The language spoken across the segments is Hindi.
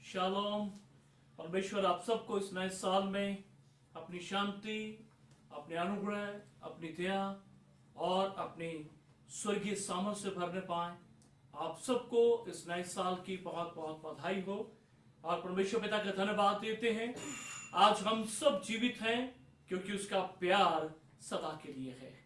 शालोम। परमेश्वर आप सबको इस नए साल में अपनी शांति, अपने अनुग्रह, अपनी दया और अपनी स्वर्गीय सामर्थ से भरने पाए। आप सबको इस नए साल की बहुत बहुत बधाई हो और परमेश्वर पिता का धन्यवाद देते हैं। आज हम सब जीवित हैं क्योंकि उसका प्यार सदा के लिए है।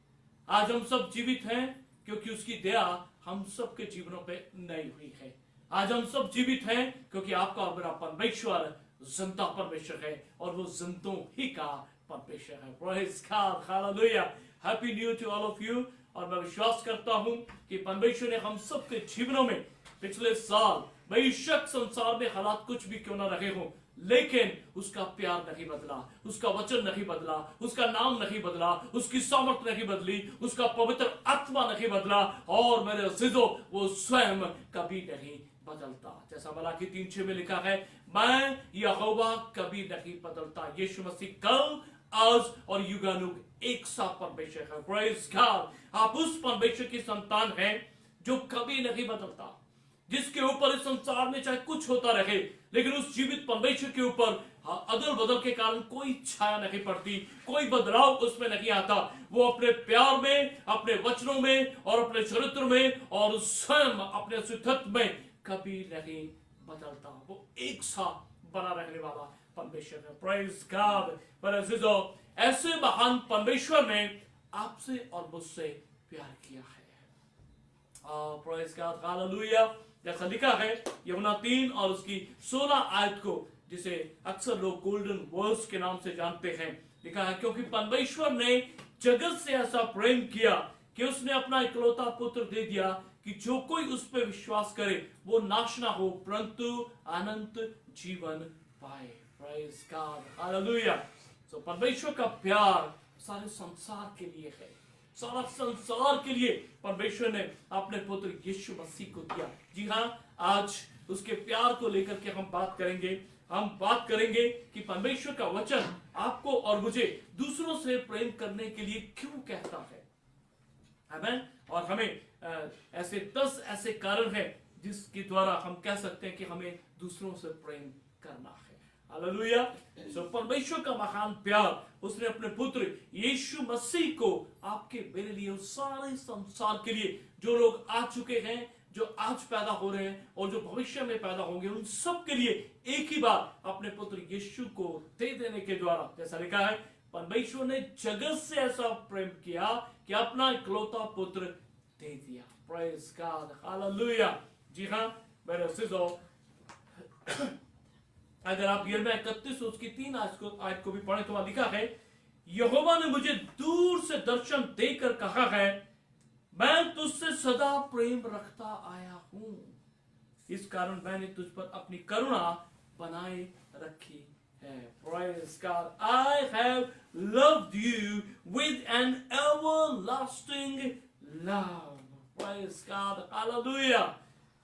आज हम सब जीवित हैं क्योंकि उसकी दया हम सब के जीवनों पे नई हुई है। आज हम सब जीवित हैं क्योंकि आपका और मेरा परमेश्वर जिंदा परमेश्वर है और वो जिंदों ही का परमेश्वर है। Praise God, hallelujah. Happy new year to all of you. और मैं विश्वास करता हूं कि परमेश्वर ने हम सब के जीवनों में पिछले साल बेशक संसार में हालात कुछ भी क्यों ना रहे हों, लेकिन उसका प्यार नहीं बदला, उसका वचन नहीं बदला, उसका नाम नहीं बदला, उसकी सामर्थ नहीं बदली, उसका पवित्र आत्मा नहीं बदला और मेरे अजीजों वो स्वयं कभी नहीं बदलता। जैसा मलाकी 3:6 में लिखा है, मैं यहोवा कभी नहीं बदलता। यीशु मसीह कल, आज और युगानुग एक सा परमेश्वर है। Praise God. आप उस परमेश्वर की संतान हैं जो कभी नहीं बदलता, जिसके ऊपर इस संसार में चाहे कुछ होता रहे, लेकिन उस जीवित परमेश्वर के ऊपर अदल बदल के कारण कोई छाया नहीं पड़ती, कोई बदलाव उसमें नहीं आता। वो अपने प्यार में, अपने वचनों में और अपने चरित्र में और स्वयं अपने अस्तित्व में कभी नहीं बदलता। वो एक सा बना रहने वाला परमेश्वर है। Praise God. मेरे अजीजों, ऐसे महान परमेश्वर ने आपसे और मुझसे प्यार किया है। Praise God, hallelujah. जैसा लिखा है यूहन्ना 3 और उसकी 16 आयत को, जिसे अक्सर लोग गोल्डन वर्स के नाम से जानते हैं, लिखा है, क्योंकि परमेश्वर ने जगत से ऐसा प्रेम किया कि उसने अपना इकलौता पुत्र दे दिया कि जो कोई उस पर विश्वास करे वो नाश ना हो परंतु अनंत जीवन पाए। Praise God, hallelujah. तो परमेश्वर का प्यार सारे संसार के लिए है। सारा संसार के लिए परमेश्वर ने अपने पुत्र यीशु मसीह को दिया। जी हाँ, आज उसके प्यार को लेकर के हम बात करेंगे। हम बात करेंगे कि परमेश्वर का वचन आपको और मुझे दूसरों से प्रेम करने के लिए क्यों कहता है। आमीन। और हमें ऐसे 10 ऐसे कारण हैं जिसके द्वारा हम कह सकते हैं कि हमें दूसरों से प्रेम करना है। हालेलुया। सो परमेश्वर का महान प्यार, उसने अपने पुत्र यीशु मसीह को आपके मेरे लिए, सारे संसार के लिए, जो लोग आ चुके हैं, जो आज पैदा हो रहे हैं और जो भविष्य में पैदा होंगे, उन सब के लिए एक ही बार अपने पुत्र यीशु को दे देने के द्वारा, जैसा लिखा है, परमेश्वर ने जगत से ऐसा प्रेम किया कि अपना इकलौता पुत्र दे दिया। Praise God, hallelujah. जी हाँ मेरे अजीजों, अगर आप यिर्मयाह 31 उसकी 3 आयत को भी पढ़ें तो वहां लिखा है, यहोवा ने मुझे दूर से दर्शन देकर कहा है, मैं तुझसे सदा प्रेम रखता आया हूं, इस कारण मैंने तुझ पर अपनी करुणा बनाए रखी है। Praise God. I have loved you with an everlasting love. Praise God. Hallelujah.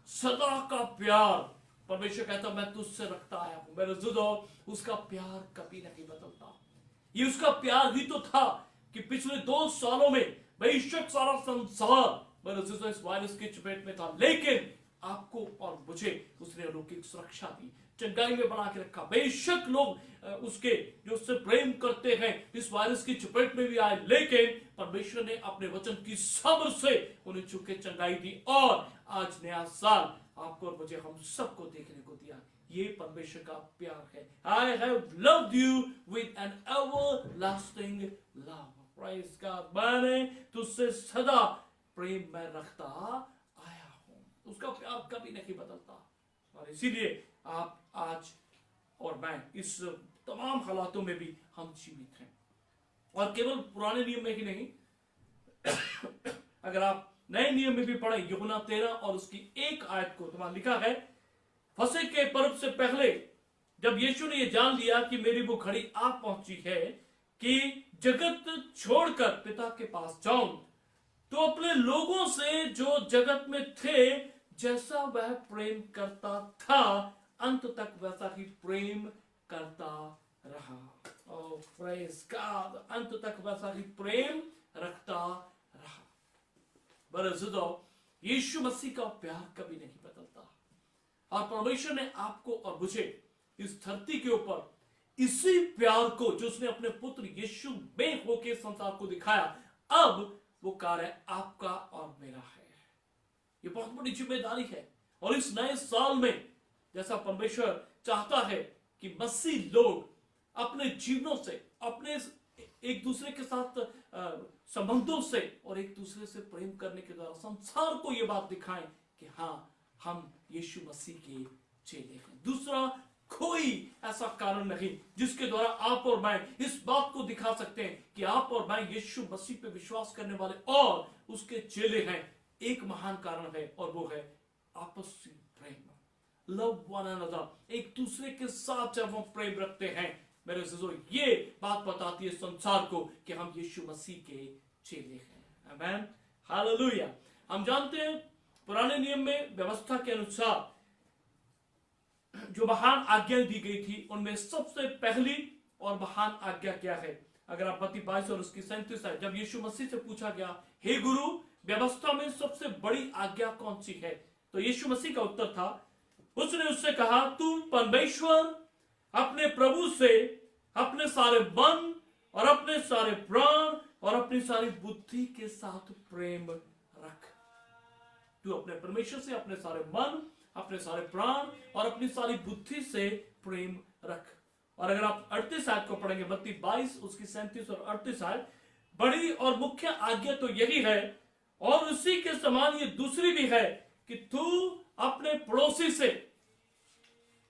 सदा का प्यार परमेश्वर कहता, मैं तुझसे रखता आया हूं। मेरे जुदो, उसका प्यार कभी नहीं बदलता। ये उसका प्यार ही तो था कि पिछले 2 सालों में बेशक सारा संसार मेरे जुदो इस वायरस की चपेट में था, लेकिन आपको और मुझे उसने अलौकिक सुरक्षा दी, चंगाई में बना के रखा। बेशक लोग उसके जो उससे प्रेम करते हैं इस वायरस की चपेट में भी आए, लेकिन परमेश्वर ने अपने वचन की सामर्थ से उन्हें छू के चंगाई दी और आज नया साल आपको और मुझे, हम सबको देखने को दिया। ये परमेश्वर का प्यार है। I have loved you with an everlasting love. Praise God. मैंने तुझसे सदा प्रेम में रखता आया हूं। उसका प्यार कभी नहीं बदलता और इसीलिए आप आज और मैं इस तमाम हालातों में भी हम जीवित हैं। और केवल पुराने नियम में ही नहीं, अगर आप नए नियम में भी पढ़े यूहन्ना 13 और उसकी 1 आयत को, तो वहां लिखा है, फसह के पर्व से पहले जब यीशु ने यह जान लिया कि मेरी वो घड़ी आ पहुंची है कि जगत छोड़कर पिता के पास जाऊं, तो अपने लोगों से जो जगत में थे जैसा वह प्रेम करता था, अंत तक वैसा ही प्रेम करता रहा। ओह प्रेज़ गॉड, अंत तक वैसा ही प्रेम रखता रहा। बरसुदो, यीशु मसीह का प्यार कभी नहीं बदलता। और परमेश्वर ने आपको और मुझे इस धरती के ऊपर इसी प्यार को जो उसने अपने पुत्र यीशु में होकर संसार को दिखाया, अब वो कार्य आपका और मेरा है। ये बहुत बड़ी जिम्मेदारी है। और इस नए साल में जैसा परमेश्वर चाहता है कि मसीह लोग अपने जीवनों से, अपने एक दूसरे के साथ संबंधों से और एक दूसरे से प्रेम करने के द्वारा संसार को ये बात दिखाएं कि हाँ, हम यीशु मसीह के चेले हैं। दूसरा कोई ऐसा कारण नहीं जिसके द्वारा आप और मैं इस बात को दिखा सकते हैं कि आप और मैं यीशु मसीह पे विश्वास करने वाले और उसके चेले हैं। एक महान कारण है और वो है आपसी प्रेम। लव वन अनदर, एक दूसरे के साथ जब हम प्रेम रखते हैं, मेरे अजीजों, ये बात बताती है संसार को कि हम यीशु मसीह के चेले हैं। आमीन, हालेलुया। हम जानते हैं पुराने नियम में व्यवस्था के अनुसार जो महान आज्ञाएं दी गई थी, उनमें सबसे पहली और महान आज्ञा क्या है? अगर आप मत्ती 22 और उसकी 37 है, जब यीशु मसीह से पूछा गया, हे गुरु, व्यवस्था में सबसे बड़ी आज्ञा कौन सी है? तो यीशु मसीह का उत्तर था, उसने उससे कहा, तू परमेश्वर अपने प्रभु से अपने सारे मन और अपने सारे प्राण और अपनी सारी बुद्धि के साथ प्रेम रख। तू अपने परमेश्वर से अपने सारे मन, अपने सारे प्राण और अपनी सारी बुद्धि से प्रेम रख। और अगर आप 38 आयत को पढ़ेंगे, मत्ती 22 उसकी 37 और 38 आयत, बड़ी और मुख्य आज्ञा तो यही है और उसी के समान ये दूसरी भी है कि तू अपने पड़ोसी से,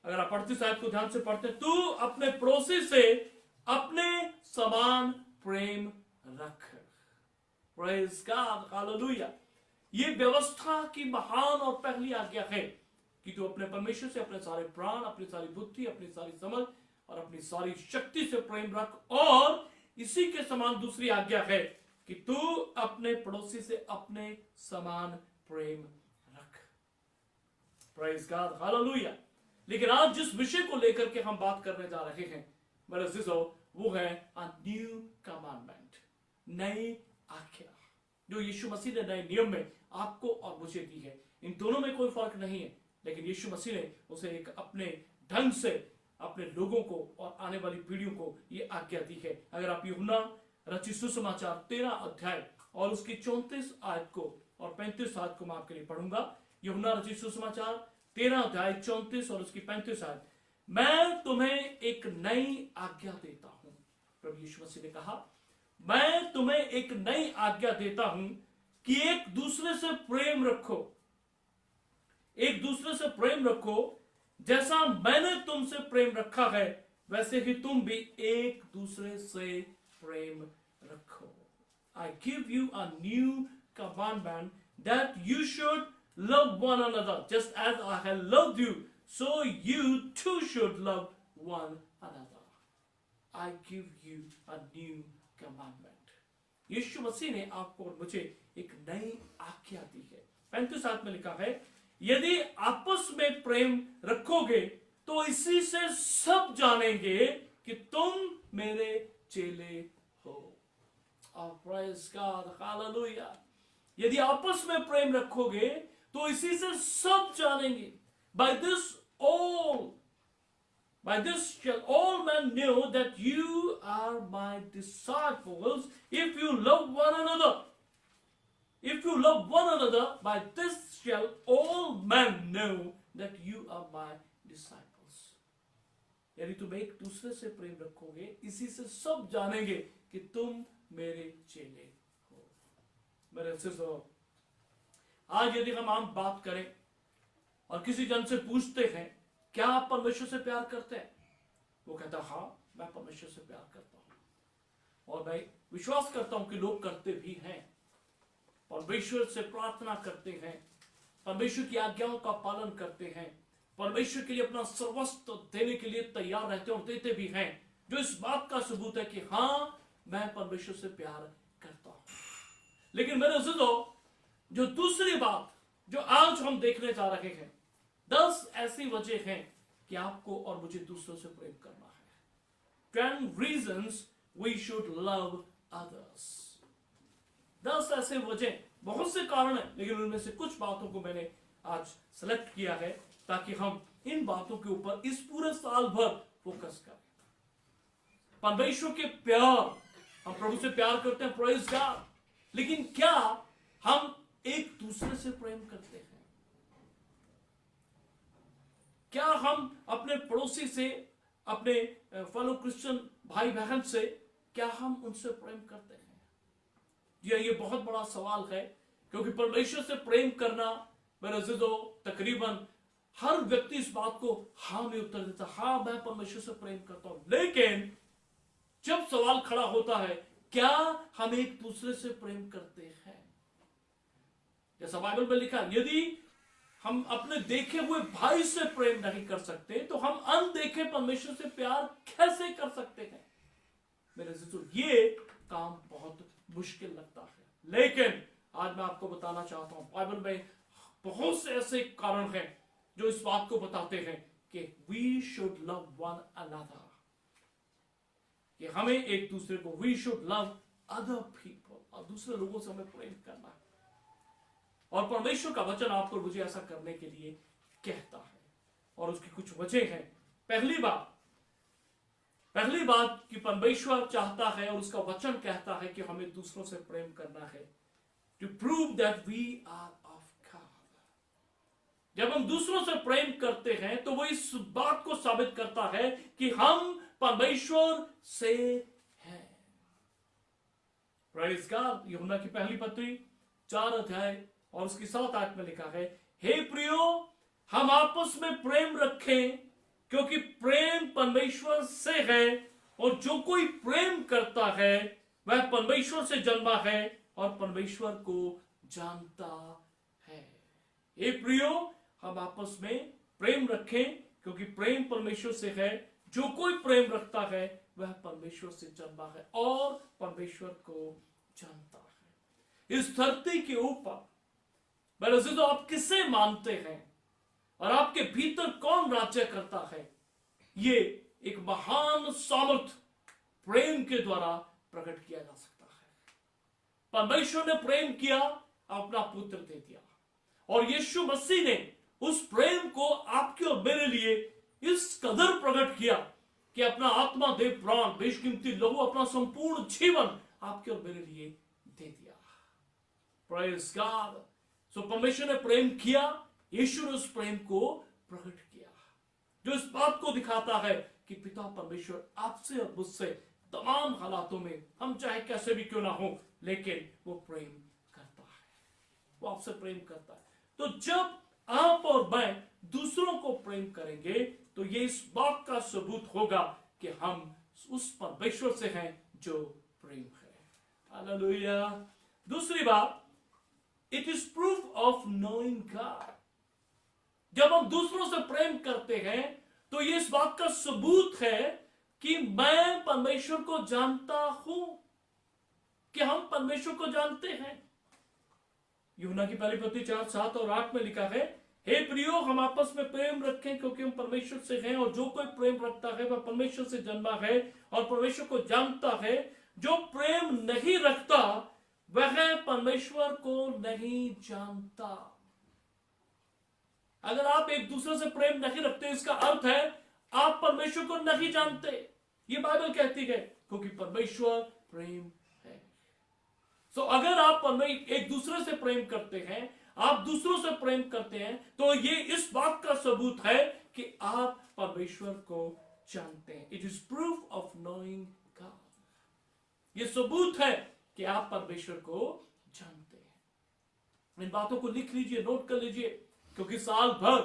अगर आप 38 आयत को ध्यान से पढ़ते, तू अपने पड़ोसी से अपने समान प्रेम रख। Praise God, hallelujah. ये व्यवस्था की महान और पहली आज्ञा है कि तू अपने परमेश्वर से अपने सारे प्राण, अपनी सारी बुद्धि, अपनी सारी समझ और अपनी सारी शक्ति से प्रेम रख। और इसी के समान दूसरी आज्ञा है कि तू अपने पड़ोसी से अपने समान प्रेम रख। Praise God, hallelujah. लेकिन आज जिस विषय को लेकर के हम बात करने जा रहे हैं, मेरे अजीजों, वो है अ न्यू कमांडमेंट, नई आज्ञा, जो यीशु मसीह ने नए नियम में आपको और मुझे दी है। इन दोनों में कोई फर्क नहीं है, लेकिन यीशु मसीह ने उसे एक अपने ढंग से अपने लोगों को और आने वाली पीढ़ियों को ये आज्ञा दी है। अगर आप यूहन्ना रचित सुसमाचार 13 अध्याय और उसकी 34 आयत को और 35 आयत को मैं आपके लिए पढ़ूंगा। यूहन्ना रचित सुसमाचार 13 अध्याय 34 और उसकी 35 आयत, मैं तुम्हें एक नई आज्ञा देता हूं। प्रभु यीशु मसीह ने कहा, मैं तुम्हें एक नई आज्ञा देता हूं कि एक दूसरे से प्रेम रखो, एक दूसरे से प्रेम रखो, जैसा मैंने तुमसे प्रेम रखा है वैसे ही तुम भी एक दूसरे से प्रेम रखो। I give you a new commandment that you should love one another, just as I have loved you, so you too should love one another. I give you a new commandment. यीशु मसीह ने आपको और मुझे एक नई आज्ञा दी है। 35 आयत में लिखा है, यदि आपस में प्रेम रखोगे तो इसी से सब जानेंगे कि तुम मेरे चेले हो। Praise God, hallelujah. यदि आपस में प्रेम रखोगे तो इसी से सब जानेंगे। By this shall all men know that you are my disciples if you love one another. If you love one another, by this shall all men know that you are my disciples. यदि तुम एक दूसरे से प्रेम रखोगे, इसी से सब जानेंगे कि तुम मेरे चेले हो। मेरे अजीजों, आज यदि हम आम बात करें और किसी जन से पूछते हैं, क्या आप परमेश्वर से प्यार करते हैं? वो कहता, हाँ, मैं परमेश्वर से प्यार करता हूं। और मैं विश्वास करता हूं कि लोग करते भी हैं, परमेश्वर से प्रार्थना करते हैं, परमेश्वर की आज्ञाओं का पालन करते हैं, परमेश्वर के लिए अपना सर्वस्व देने के लिए तैयार रहते हैं और देते भी हैं, जो इस बात का सबूत है कि हाँ, मैं परमेश्वर से प्यार करता हूं। लेकिन मेरे अजीजों, जो दूसरी बात जो आज हम देखने जा रहे हैं, 10 ऐसी वजह हैं कि आपको और मुझे दूसरों से प्रेम करना है। 10 reasons we should love others. 10 ऐसे वजह, बहुत से कारण हैं, लेकिन उनमें से कुछ बातों को मैंने आज सेलेक्ट किया है ताकि हम इन बातों के ऊपर इस पूरे साल भर फोकस करें। परमेश्वर के प्यार, हम प्रभु से प्यार करते हैं, प्रेज गॉड, लेकिन क्या हम एक दूसरे से प्रेम करते हैं? क्या हम अपने पड़ोसी से, अपने फेलो क्रिश्चियन भाई बहन से, क्या हम उनसे प्रेम करते हैं? ये बहुत बड़ा सवाल है, क्योंकि परमेश्वर से प्रेम करना, मेरे अजीजों, तकरीबन हर व्यक्ति इस बात को हाँ में उत्तर देता, हाँ मैं परमेश्वर से प्रेम करता हूं। लेकिन जब सवाल खड़ा होता है, क्या हम एक दूसरे से प्रेम करते हैं? जैसा बाइबल में लिखा, यदि हम अपने देखे हुए भाई से प्रेम नहीं कर सकते, तो हम अनदेखे परमेश्वर से प्यार कैसे कर सकते हैं? मेरे अजीजों, ये काम बहुत मुश्किल लगता है। लेकिन आज मैं आपको बताना चाहता हूं, बाइबल में बहुत से ऐसे कारण हैं जो इस बात को बताते हैं कि we should love one another, कि हमें एक दूसरे को, we should love other people, और दूसरे लोगों से हमें प्रेम करना है। और परमेश्वर का वचन आपको मुझे ऐसा करने के लिए कहता है, और उसकी कुछ वजह है। पहली बात कि परमेश्वर चाहता है और उसका वचन कहता है कि हमें दूसरों से प्रेम करना है, to prove that we are of God. जब हम दूसरों से प्रेम करते हैं तो वो इस बात को साबित करता है कि हम परमेश्वर से हैं। Praise God. यूहन्ना की पहली पत्री 4 अध्याय और उसकी 7 आयत में लिखा है, हे प्रियो, हम आपस में प्रेम रखें, क्योंकि प्रेम परमेश्वर से है, और जो कोई प्रेम करता है वह परमेश्वर से जन्मा है और परमेश्वर को जानता है। हे प्रियो, हम आपस में प्रेम रखें, क्योंकि प्रेम परमेश्वर से है। जो कोई प्रेम रखता है वह परमेश्वर से जन्मा है और परमेश्वर को जानता है। इस धरती के ऊपर मेरे अजीजों, आप किसे मानते हैं और आपके भीतर कौन राज्य करता है, ये एक महान सामर्थ प्रेम के द्वारा प्रकट किया जा सकता है। परमेश्वर ने प्रेम किया, अपना पुत्र दे दिया, और यीशु मसीह ने उस प्रेम को आपके और मेरे लिए इस कदर प्रकट किया कि अपना आत्मा, देह, प्राण, बेशकीमती लहू, अपना संपूर्ण जीवन आपके और मेरे लिए दे दिया। Praise God. सो परमेश्वर ने प्रेम किया, यीशु ने उस प्रेम को प्रकट किया, जो इस बात को दिखाता है कि पिता परमेश्वर आपसे और मुझसे तमाम हालातों में, हम चाहे कैसे भी क्यों ना हो, लेकिन वो प्रेम करता है, वो आपसे प्रेम करता है। तो जब आप और मैं दूसरों को प्रेम करेंगे तो ये इस बात का सबूत होगा कि हम उस परमेश्वर से हैं जो प्रेम है। हालेलुया। दूसरी बात, it is proof of knowing God. जब हम दूसरों से प्रेम करते हैं तो ये इस बात का सबूत है कि मैं परमेश्वर को जानता हूं, कि हम परमेश्वर को जानते हैं। यूहन्ना की पहली पत्री 4, 7 और 8 में लिखा है, हे प्रियो, हम आपस में प्रेम रखें, क्योंकि हम परमेश्वर से हैं, और जो कोई प्रेम रखता है वह परमेश्वर से जन्मा है और परमेश्वर को जानता है। जो प्रेम नहीं रखता वह परमेश्वर को नहीं जानता। अगर आप एक दूसरे से प्रेम नहीं रखते, इसका अर्थ है आप परमेश्वर को नहीं जानते। ये बाइबल कहती है, क्योंकि परमेश्वर प्रेम है। सो अगर आप एक दूसरे से प्रेम करते हैं, आप दूसरों से प्रेम करते हैं, तो ये इस बात का सबूत है कि आप परमेश्वर को जानते हैं। It is proof of knowing God. ये सबूत है कि आप परमेश्वर को जानते हैं। इन बातों को लिख लीजिए, नोट कर लीजिए, क्योंकि साल भर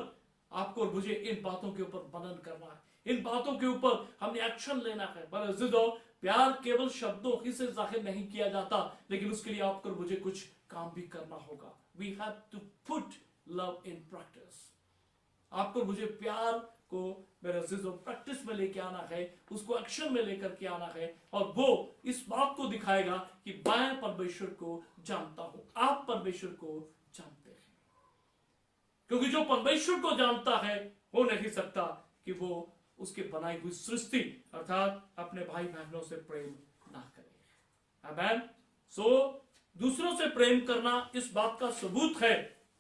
आपको और मुझे इन बातों के ऊपर मनन करना है, इन बातों के ऊपर हमने एक्शन लेना है। मेरे अजीजों, प्यार केवल शब्दों ही से जाहिर नहीं किया जाता, लेकिन उसके लिए आपको और मुझे कुछ काम भी करना होगा। We have to put love in practice. आपको मुझे प्यार को, मेरे अजीजों, प्रैक्टिस में लेके आना है, उसको एक्शन में लेकर के आना है, और वो इस बात को दिखाएगा कि मैं परमेश्वर को जानता हूं, आप परमेश्वर को जानते हैं। क्योंकि जो परमेश्वर को जानता है हो नहीं सकता कि वो उसके बनाई हुई सृष्टि अर्थात अपने भाई बहनों से प्रेम ना करे। आमीन। सो दूसरों से प्रेम करना इस बात का सबूत है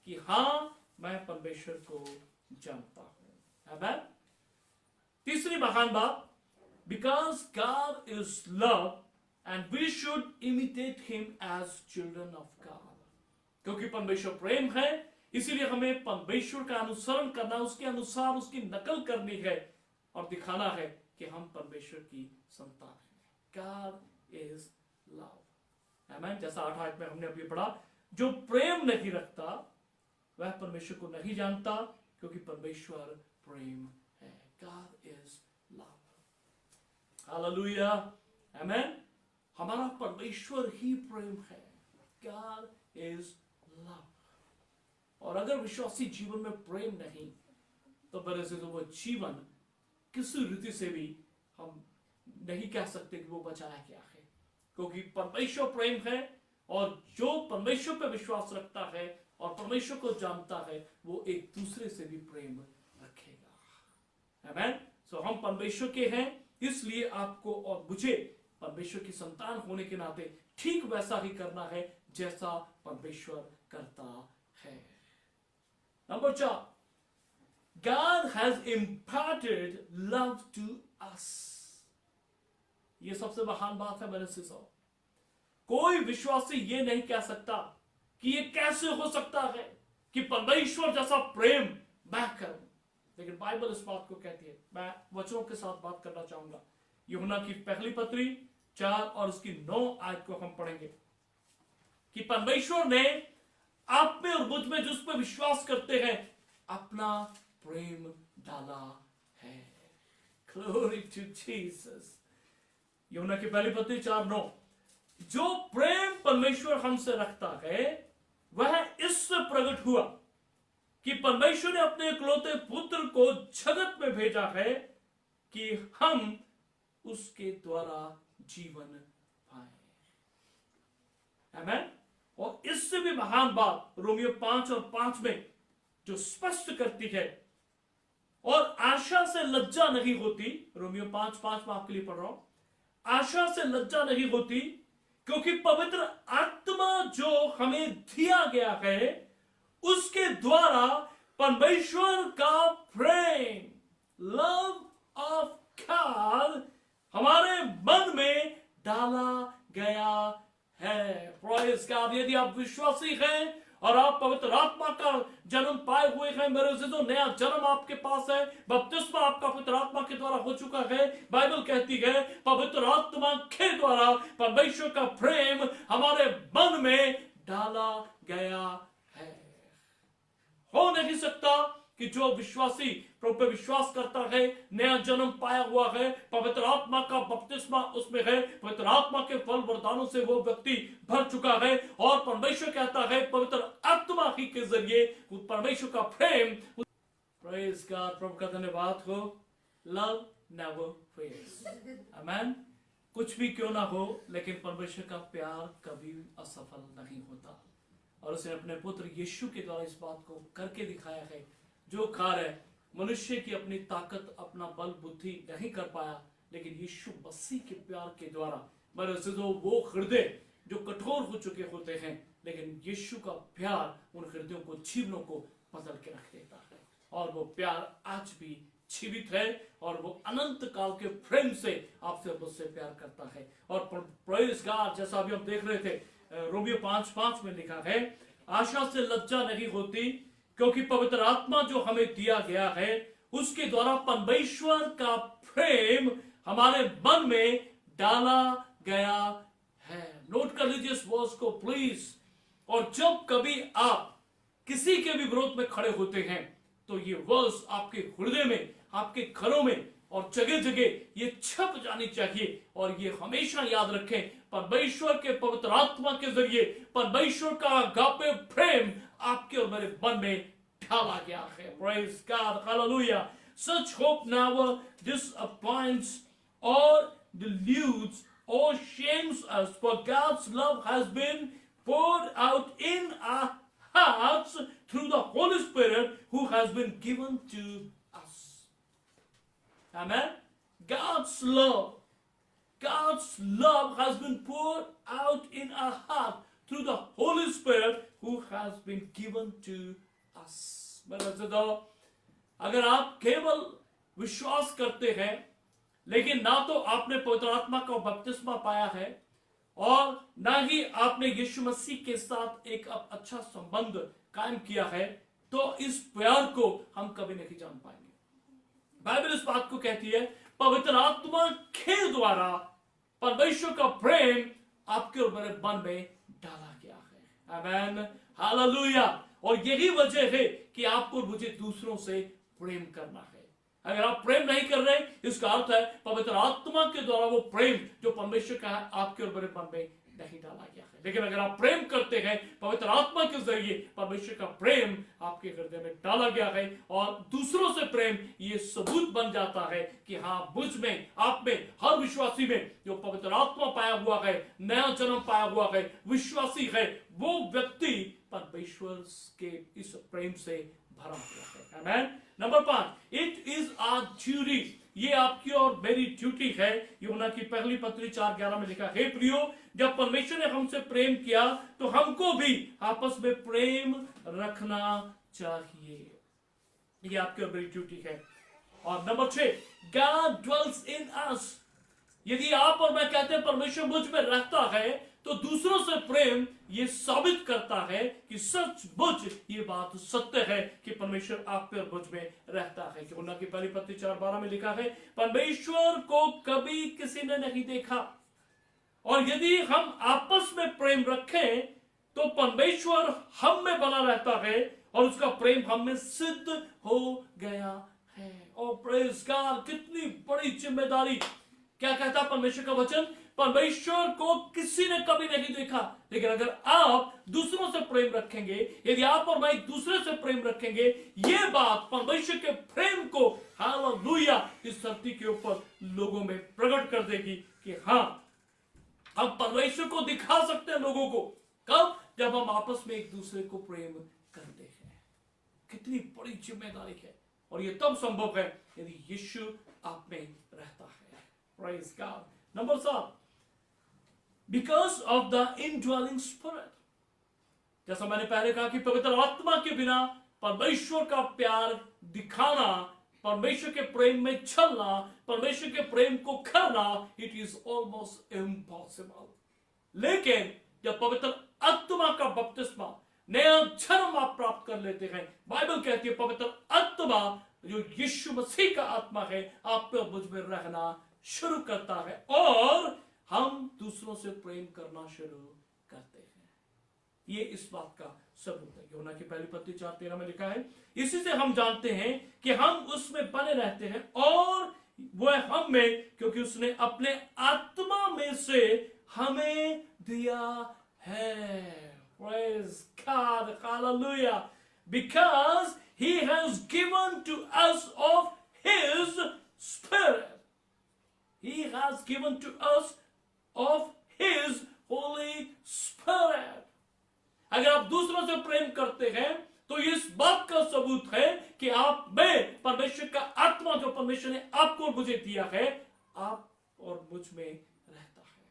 कि हां, मैं परमेश्वर को जानता हूं। आमेन। तीसरी महान बात, because God is love and we should imitate him as children of God. क्योंकि परमेश्वर प्रेम है, इसीलिए हमें परमेश्वर का अनुसरण करना, उसके अनुसार उसकी नकल करनी है और दिखाना है कि हम परमेश्वर की संतान हैं। God is love. आमेन। जैसा 8 आयत में हमने अभी पढ़ा, जो प्रेम नहीं रखता वह परमेश्वर को नहीं जानता, क्योंकि परमेश्वर प्रेम है। God is love. हालेलुया। आमेन। हमारा परमेश्वर ही प्रेम है। God is love. और अगर विश्वासी जीवन में प्रेम नहीं, तो मेरे से तो वो जीवन किसी रीति से भी हम नहीं कह सकते कि वो बचाया गया है, क्योंकि परमेश्वर प्रेम है और जो परमेश्वर पर विश्वास रखता है और परमेश्वर को जानता है वो एक दूसरे से भी प्रेम रखेगा। आमेन। सो हम परमेश्वर के हैं, इसलिए आपको और मुझे परमेश्वर की संतान होने के नाते ठीक वैसा ही करना है जैसा परमेश्वर करता है। Number 4, God has imparted love to us। ये सबसे महान बात है मेरे से। कोई विश्वासी ये नहीं कह सकता कि ये कैसे हो सकता है कि परमेश्वर जैसा प्रेम मैं करूं, लेकिन बाइबल इस बात को कहती है। मैं वचनों के साथ बात करना चाहूंगा। यूहन्ना की पहली पत्री 4 और उसकी 9 आयत को हम पढ़ेंगे कि परमेश्वर ने आप में और मुझ में जिस पर विश्वास करते हैं अपना प्रेम डाला है। Glory to Jesus. यूहन्ना की पहली पत्री 4:9। जो प्रेम परमेश्वर हमसे रखता है वह इससे प्रकट हुआ कि परमेश्वर ने अपने इकलौते पुत्र को जगत में भेजा है कि हम उसके द्वारा जीवन पाए। आमेन। और इससे भी महान बात रोमियो 5 और 5 में जो स्पष्ट करती है और आशा से लज्जा नहीं होती। रोमियो 5:5 में आपके लिए पढ़ रहा हूं। आशा से लज्जा नहीं होती क्योंकि पवित्र आत्मा जो हमें दिया गया है उसके द्वारा परमेश्वर का प्रेम, लव ऑफ गॉड, हमारे मन में डाला गया है। Praise God. यदि आप विश्वासी हैं और आप पवित्र आत्मा का जन्म पाए हुए हैं, मेरे अज़ीज़ों, नया जन्म आपके पास है, बपतिस्मा आपका पवित्र आत्मा के द्वारा हो चुका है। बाइबल कहती है पवित्र आत्मा के द्वारा परमेश्वर का प्रेम हमारे मन में डाला गया है। हो नहीं सकता कि जो विश्वासी प्रभु पे विश्वास करता है, नया जन्म पाया हुआ है, पवित्र आत्मा का बपतिस्मा उसमें है, पवित्र आत्मा के फल वरदानों से वो व्यक्ति भर चुका है और परमेश्वर कहता है पवित्र आत्मा ही के जरिए परमेश्वर का प्रेम। Praise God. प्रभु का धन्यवाद हो। Love never fails. आमेन। कुछ भी क्यों ना हो, लेकिन परमेश्वर का प्यार कभी असफल नहीं होता और उसने अपने पुत्र यीशु के द्वारा इस बात को करके दिखाया है। जो कार्य मनुष्य की अपनी ताकत, अपना बल बुद्धि नहीं कर पाया, लेकिन यीशु मसीह के प्यार के द्वारा मेरे अज़ीज़ों, वो हृदय जो कठोर हो चुके होते हैं, लेकिन यीशु का प्यार उन हृदयों को, जीवनों को बदल के रख देता है और वो प्यार आज भी जीवित है और वो अनंत काल के प्रेम से आपसे मुझसे प्यार करता है। और प्रेज़ गॉड, जैसा अभी हम देख रहे थे, रोमियो 5:5 में लिखा है, आशा से लज्जा नहीं होती क्योंकि पवित्र आत्मा जो हमें दिया गया है उसके द्वारा परमेश्वर का प्रेम हमारे मन में डाला गया है। नोट कर लीजिए इस वर्स को प्लीज। और जब कभी आप किसी के भी विरोध में खड़े होते हैं तो ये वर्स आपके हृदय में, आपके घरों में और जगह जगह ये छप जानी चाहिए और ये हमेशा याद रखें, परमेश्वर के पवित्र आत्मा के जरिए परमेश्वर का अगापे प्रेम आपके और मेरे मन में ढाला गया है। Praise God. Hallelujah. Such hope never disappoints or deludes or shames us, for God's love has been poured out in our hearts through the Holy Spirit who has been given to us. Amen. God's love has been poured out in our heart through the Holy Spirit who has been given to us. अगर आप केवल विश्वास करते हैं लेकिन ना तो आपने पवित्र आत्मा का बपतिस्मा पाया है और ना ही आपने यीशु मसीह के साथ एक अच्छा संबंध कायम किया है, तो इस प्यार को हम कभी नहीं जान पाएंगे। बाइबल इस बात को कहती है पवित्र आत्मा के द्वारा परमेश्वर का प्रेम आपके और मेरे मन में डाला गया है। आमेन, हालेलुया। और यही वजह है कि आपको मुझे दूसरों से प्रेम करना है। अगर आप प्रेम नहीं कर रहे, इसका अर्थ है पवित्र आत्मा के द्वारा वो प्रेम जो परमेश्वर का है आपके और मेरे मन में नहीं डाला गया है। लेकिन अगर आप प्रेम करते हैं, पवित्र आत्मा के जरिए परमेश्वर का प्रेम आपके हृदय में डाला गया है और दूसरों से प्रेम ये सबूत बन जाता है कि हाँ, मुझ में, आप में, हर विश्वासी में जो पवित्र आत्मा पाया हुआ है, नया जन्म पाया हुआ है, विश्वासी है, वो व्यक्ति परमेश्वर के इस प्रेम से भरा हुआ है। Amen. Number 5, it is our duty, ये आपकी और मेरी ड्यूटी है। यूहन्ना की पहली पत्री 4:11 में लिखा है, प्रियो, जब परमेश्वर ने हमसे प्रेम किया तो हमको भी आपस में प्रेम रखना चाहिए। ये आपकी और मेरी ड्यूटी है। और number 6, God dwells in us, यदि आप और मैं कहते हैं परमेश्वर मुझ में रहता है, तो दूसरों से प्रेम ये साबित करता है कि सचमुच ये बात सत्य है कि परमेश्वर आप पे और मुझ में रहता है। यूहन्ना की पहली पत्री 4:12 में लिखा है, परमेश्वर को कभी किसी ने नहीं देखा, और यदि हम आपस में प्रेम रखें तो परमेश्वर हम में बना रहता है और उसका प्रेम हम में सिद्ध हो गया है। और प्रेज गॉड, कितनी बड़ी जिम्मेदारी। क्या कहता परमेश्वर का वचन? परमेश्वर को किसी ने कभी नहीं देखा, लेकिन अगर आप दूसरों से प्रेम रखेंगे, यदि आप और मैं एक दूसरे से प्रेम रखेंगे, ये बात परमेश्वर के प्रेम को हालेलुया इस धरती के ऊपर लोगों में प्रकट कर देगी कि हाँ, हम परमेश्वर को दिखा सकते हैं लोगों को। कब? जब हम आपस में एक दूसरे को प्रेम करते हैं। कितनी बड़ी जिम्मेदारी है, और ये तब संभव है यदि यीशु आप में रहता है। Praise God. Number 7, because of the indwelling spirit, जैसा मैंने पहले कहा कि पवित्र आत्मा के बिना परमेश्वर का प्यार दिखाना, परमेश्वर के प्रेम में चलना, परमेश्वर के प्रेम को करना, इट इज ऑलमोस्ट इम्पॉसिबल। लेकिन जब पवित्र आत्मा का बपतिस्मा, नया जन्म आप प्राप्त कर लेते हैं, बाइबल कहती है पवित्र आत्मा जो यीशु मसीह का आत्मा है आप पे मुझ में रहना शुरू करता है और हम दूसरों से प्रेम करना शुरू करते हैं। ये इस बात का सबूत है। यूहन्ना की पहली पत्री 4:13 में लिखा है, इसी से हम जानते हैं कि हम उसमें बने रहते हैं और वह हम में, क्योंकि उसने अपने आत्मा में से हमें दिया है। Praise God, hallelujah, because he has given to us of his spirit. He has given to us of his Holy Spirit. अगर आप दूसरों से प्रेम करते हैं तो इस बात का सबूत है कि आप में परमेश्वर का आत्मा जो परमेश्वर ने आपको और मुझे दिया है, आप और मुझ में रहता है।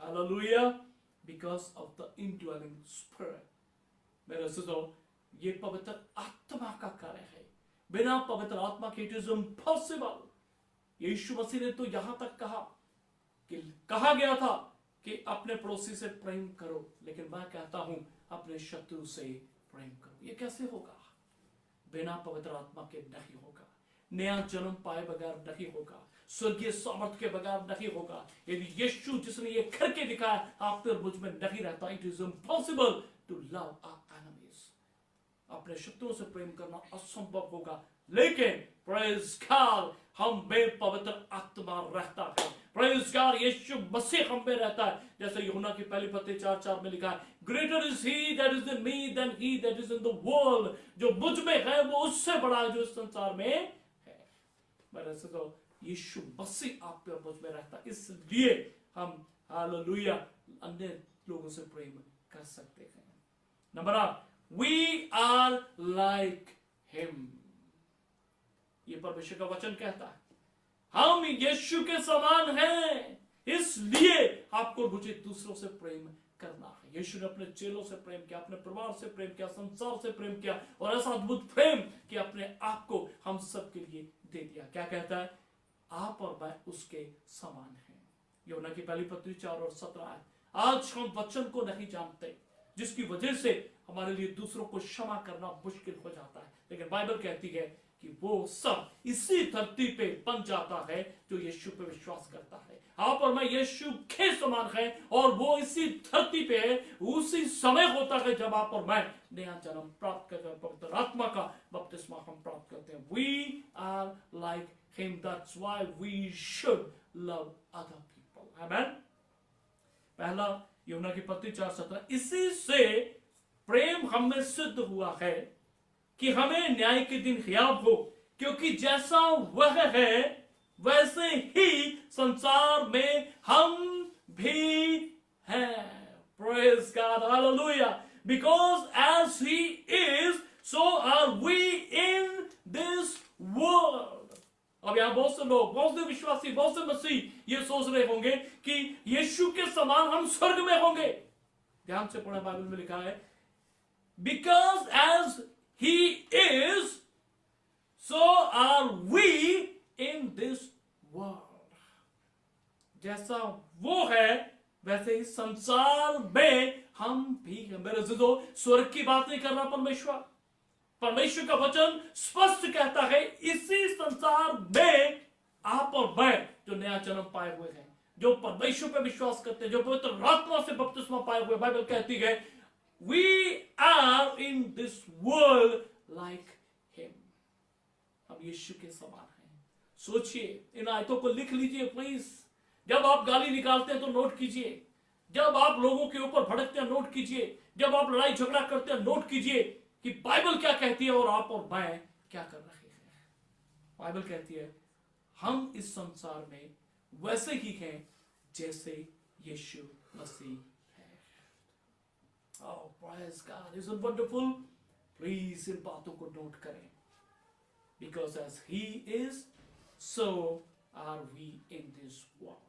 Hallelujah, because of the indwelling spirit. मेरे दोस्तों, ये पवित्र आत्मा का कार्य है। बिना पवित्र आत्मा के इट इज इम्पॉसिबल। यीशु मसीह ने तो यहां तक कहा गया था कि अपने पड़ोसी से प्रेम करो, लेकिन मैं कहता हूं अपने शत्रु से प्रेम करो। ये कैसे होगा? बिना पवित्र आत्मा के नहीं होगा। नया जन्म पाए बगैर नहीं होगा। स्वर्गीय सामर्थ के बगैर नहीं होगा। यदि यीशु जिसने ये करके दिखाया आप पर मुझ में नहीं रहता, it is impossible to love our enemies. अपने शत्रुओं से प्रेम करना असंभव होगा, लेकिन प्रेज गॉड हम में पवित्र आत्मा रहता है। प्रेज गॉड यीशु मसीह हम में रहता है। जैसे यूहन्ना की पहली पत्री 4:4 में लिखा है, greater is he that is in me than he that is in the world. जो मुझ में है वो उससे बड़ा है जो इस संसार में है। मेरे से यीशु मसीह आप पे और मुझ में रहता है, इसलिए हम हालेलुया अन्य लोगों से प्रेम कर सकते हैं। Number 8, we are like him. ये परमेश्वर का वचन कहता है हम यीशु के समान हैं, इसलिए आपको मुझे दूसरों से प्रेम करना है। यीशु ने अपने चेलों से प्रेम किया, अपने परिवार से प्रेम किया, संसार से प्रेम किया और ऐसा अद्भुत प्रेम कि अपने आप को हम सब के लिए दे दिया। क्या कहता है? आप और मैं उसके समान हैं। यूहन्ना की पहली पत्री 4 और 17। आज हम वचन को नहीं जानते, जिसकी वजह से हमारे लिए दूसरों को क्षमा करना मुश्किल हो जाता है, लेकिन बाइबल कहती है कि वो सब इसी धरती पे बन जाता है जो यीशु पे विश्वास करता है। आप और मैं यीशु के समान है और वो इसी धरती पे है। उसी समय होता है जब आप और मैं नया जन्म प्राप्त करते हैं, पवित्र आत्मा का बपतिस्मा हम प्राप्त करते हैं। We are like him, that's why we should love other people. Amen. पहला यूहन्ना की पत्री 4:17, इसी से प्रेम हम में सिद्ध हुआ है कि हमें न्याय के दिन हियाव हो, क्योंकि जैसा वह है वैसे ही संसार में हम भी हैं। Praise God, hallelujah. Because as he is, so are we in this world. अब यहां बहुत से लोग, बहुत से विश्वासी, बहुत से मसीह ये सोच रहे होंगे कि यीशु के समान हम स्वर्ग में होंगे। ध्यान से पढ़े, बाइबल में लिखा है, because as he is, so are we in this world. जैसा वो है वैसे ही संसार में हम भी हैं। मेरे अजीजों, स्वर्ग की बात नहीं कर रहा परमेश्वर। परमेश्वर का वचन स्पष्ट कहता है, इसी संसार में आप और मैं जो नया जन्म पाए हुए हैं, जो परमेश्वर पे विश्वास करते हैं, जो पवित्र आत्मा से बपतिस्मा पाए हुए, बाइबल कहती है we are in this world like him. हम यीशु के समान हैं। सोचिए, इन आयतों को लिख लीजिए प्लीज। जब आप गाली निकालते हैं तो नोट कीजिए, जब आप लोगों के ऊपर भड़कते हैं नोट कीजिए, जब आप लड़ाई झगड़ा करते हैं नोट कीजिए कि बाइबल क्या कहती है और आप और मैं क्या कर रहे हैं। बाइबल कहती है हम इस संसार में वैसे ही हैं जैसे यीशु मसीह है। Oh, praise God, isn't wonderful? Please इन बातों को नोट करें। Because as he is, so are we in this world.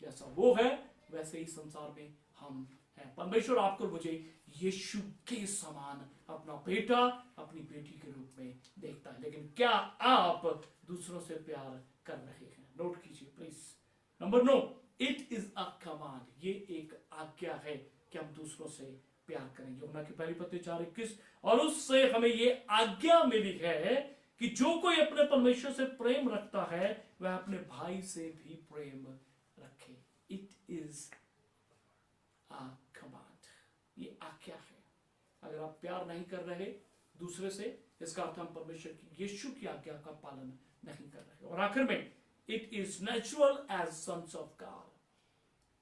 जैसा वो है वैसे ही संसार में हम हैं। परमेश्वर आपको मुझे यीशु के समान अपना बेटा, अपनी बेटी के रूप में देखता है, लेकिन क्या आप दूसरों से प्यार कर रहे हैं? नोट कीजिए please. Number 9, it is a command. ये एक आज्ञा है कि हम दूसरों से प्यार करें। यूहन्ना की पहली पत्री 4:21, और उससे हमें ये आज्ञा मिली है कि जो कोई अपने परमेश्वर से प्रेम रखता है वह अपने भाई से भी प्रेम रखे। इट इज अ कमांड, ये आज्ञा है। अगर आप प्यार नहीं कर रहे दूसरे से, इसका अर्थ हम परमेश्वर की, यीशु की आज्ञा का पालन नहीं कर रहे। और आखिर में, it is natural as sons of God.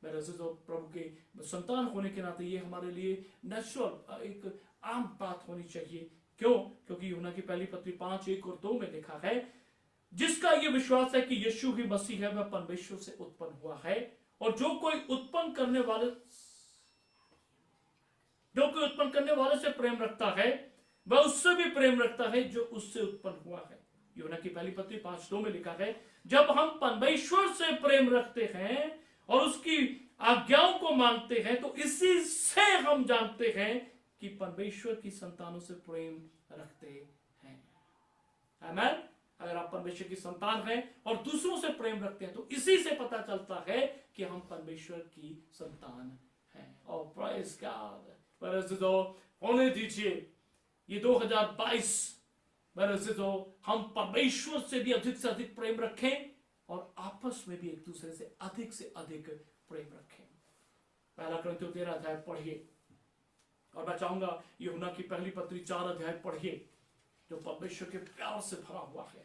मेरे अजीजों, प्रभु के संतान होने के नाते ये हमारे लिए नेचुरल, एक आम बात होनी चाहिए। क्यों? क्योंकि यूहन्ना की पहली पत्री 5:1 और 2 में लिखा है, जिसका ये विश्वास है कि यीशु ही मसीह है, वह परमेश्वर से उत्पन्न हुआ है, और जो कोई उत्पन्न करने वाले से प्रेम रखता है वह उससे भी प्रेम रखता है जो उससे उत्पन्न हुआ है। यूहन्ना की पहली पत्री 5:2 में लिखा है, जब हम परमेश्वर से प्रेम रखते हैं और उसकी आज्ञाओं को मानते हैं तो इसी से हम जानते हैं कि परमेश्वर की संतानों से प्रेम रखते हैं। आमीन। अगर आप परमेश्वर की संतान हैं और दूसरों से प्रेम रखते हैं तो इसी से पता चलता है कि हम परमेश्वर की संतान हैं। और प्रेज़ गॉड। मेरे अज़ीज़ों, होने दीजिए ये 2022, मेरे अज़ीज़ों, हम परमेश्वर से भी अधिक से अधिक प्रेम रखें और आपस में भी एक दूसरे से अधिक प्रेम रखें। पहला कुरिन्थियों 13 पढ़िए, और मैं चाहूंगा यूहन्ना की पहली पत्री 4 पढ़िए, जो परमेश्वर के प्यार से भरा हुआ है।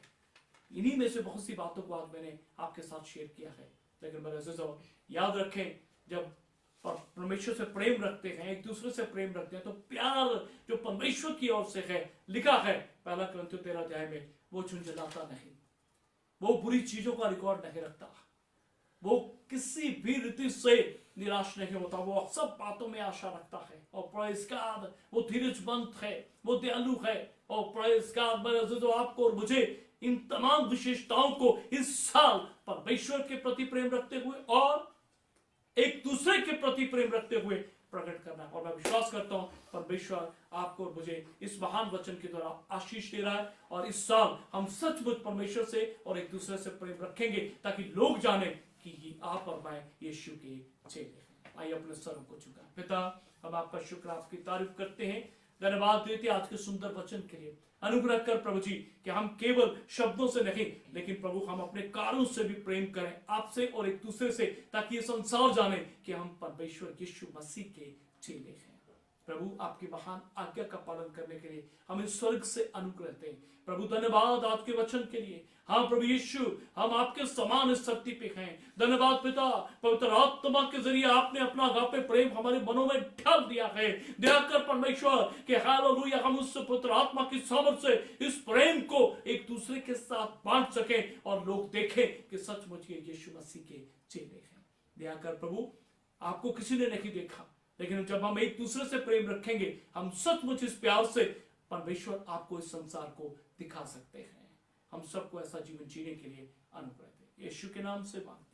इन्हीं में से बहुत सी बातों को आज मैंने आपके साथ शेयर किया है, लेकिन मेरे अज़ीज़ों, याद रखें, जब परमेश्वर से प्रेम रखते हैं, एक दूसरे से प्रेम रखते हैं, तो प्यार जो परमेश्वर की ओर से है, लिखा है पहला कुरिन्थियों 13 में, वो झुंझलाता नहीं, वो बुरी चीजों का रिकॉर्ड नहीं रखता, वो किसी भी रीति से निराश नहीं होता, वो सब बातों में आशा रखता है। और प्रेज़ गॉड, वो धीरजवंत है, वो दयालु है। और प्रेज़ गॉड, मेरे अज़ीज़ों, आपको और मुझे इन तमाम विशेषताओं को इस साल परमेश्वर के प्रति प्रेम रखते हुए और एक दूसरे के प्रति प्रेम रखते हुए प्रकट करना है। और मैं विश्वास करता हूँ परमेश्वर आपको और मुझे इस महान वचन के द्वारा आशीष दे रहा है, और इस साल हम सचमुच परमेश्वर से और एक दूसरे से प्रेम रखेंगे, ताकि लोग जाने कि आप और मैं यीशु के चेले हैं। आइए अपने सरों को झुकाएं। पिता, हम आपका शुक्र, आपकी तारीफ करते हैं, धन्यवाद देते हैं आज के सुंदर वचन के लिए। अनुग्रह कर प्रभु जी कि हम केवल शब्दों से नहीं, लेकिन प्रभु हम अपने कार्यों से भी प्रेम करें आपसे और एक दूसरे से, ताकि ये संसार जाने कि हम परमेश्वर यीशु मसीह के चेले हैं। प्रभु आपकी महान आज्ञा का पालन करने के लिए हमें स्वर्ग से अनुग्रह दें। प्रभु धन्यवाद आपके वचन के लिए। हाँ प्रभु यीशु, हम आपके समान इस धरती पे हैं। धन्यवाद पिता, पवित्र आत्मा के जरिए आपने अपना अगापे प्रेम हमारे मनों में ढाल दिया है। दया कर परमेश्वर कि हालेलुया, हम उस पवित्र आत्मा की सामर्थ से इस प्रेम को एक दूसरे के साथ बांट सके और लोग देखें कि सचमुच ये यीशु मसीह के चेले हैं। दया कर प्रभु, आपको किसी ने नहीं देखा, लेकिन जब हम एक दूसरे से प्रेम रखेंगे, हम सचमुच इस प्यार से परमेश्वर आपको इस संसार को दिखा सकते हैं। हम सबको ऐसा जीवन जीने के लिए अनुग्रह दे, यीशु के नाम से मांगते हैं।